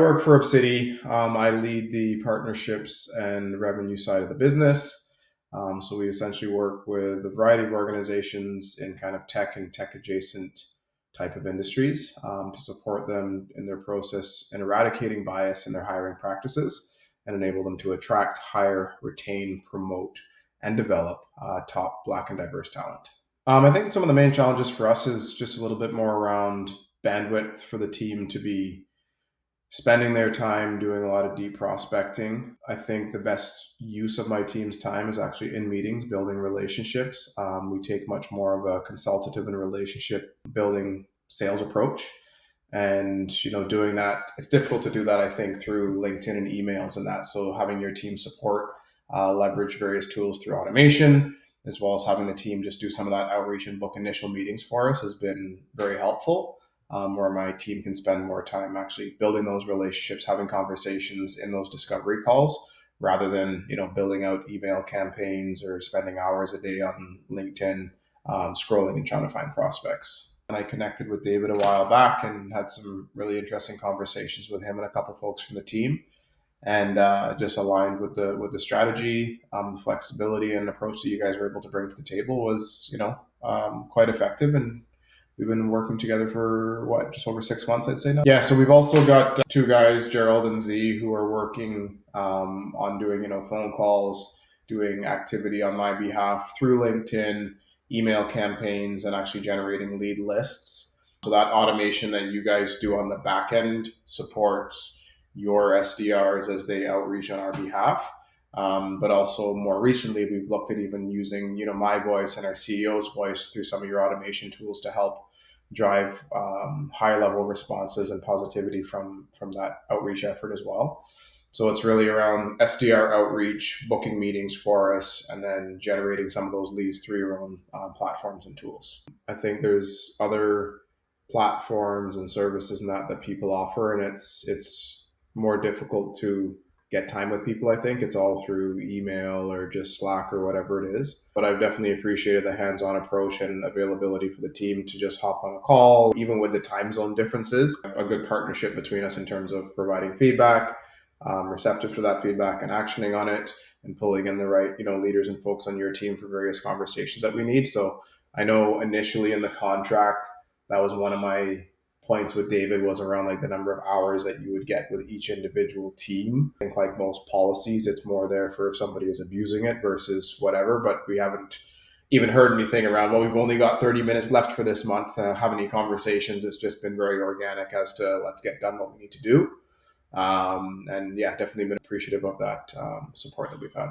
I work for City. I lead the partnerships and revenue side of the business. So we essentially work with a variety of organizations in kind of tech and tech adjacent type of industries to support them in their process in eradicating bias in their hiring practices and enable them to attract, hire, retain, promote, and develop top Black and diverse talent. I think some of the main challenges for us is just a little bit more around bandwidth for the team to be spending their time doing a lot of deep prospecting. I think the best use of my team's time is actually in meetings, building relationships. We take much more of a consultative and relationship building sales approach. And doing that, it's difficult to do that, I think, through LinkedIn and emails and that. So having your team support, leverage various tools through automation, as well as having the team just do some of that outreach and book initial meetings for us has been very helpful. Where my team can spend more time actually building those relationships, having conversations in those discovery calls, rather than building out email campaigns or spending hours a day on LinkedIn scrolling and trying to find prospects. And I connected with David a while back and had some really interesting conversations with him and a couple folks from the team, and just aligned with the strategy, the flexibility and approach that you guys were able to bring to the table was quite effective. And we've been working together for just over 6 months, I'd say now. Yeah, so we've also got two guys, Gerald and Z, who are working on doing phone calls, doing activity on my behalf through LinkedIn, email campaigns, and actually generating lead lists. So that automation that you guys do on the back end supports your SDRs as they outreach on our behalf. But also more recently, we've looked at even using my voice and our CEO's voice through some of your automation tools to help drive high level responses and positivity from that outreach effort as well. So it's really around SDR outreach, booking meetings for us, and then generating some of those leads through your own platforms and tools. I think there's other platforms and services and that people offer, and it's more difficult to get time with people. I think it's all through email or just Slack or whatever it is. But I've definitely appreciated the hands-on approach and availability for the team to just hop on a call, even with the time zone differences. A good partnership between us in terms of providing feedback, receptive to that feedback and actioning on it, and pulling in the right leaders and folks on your team for various conversations that we need. So I know initially in the contract, that was one of my points with David, was around like the number of hours that you would get with each individual team. I think like most policies, it's more there for if somebody is abusing it versus whatever, but we haven't even heard anything around, well, we've only got 30 minutes left for this month to have any conversations. It's just been very organic as to let's get done what we need to do. And yeah, definitely been appreciative of that support that we've had.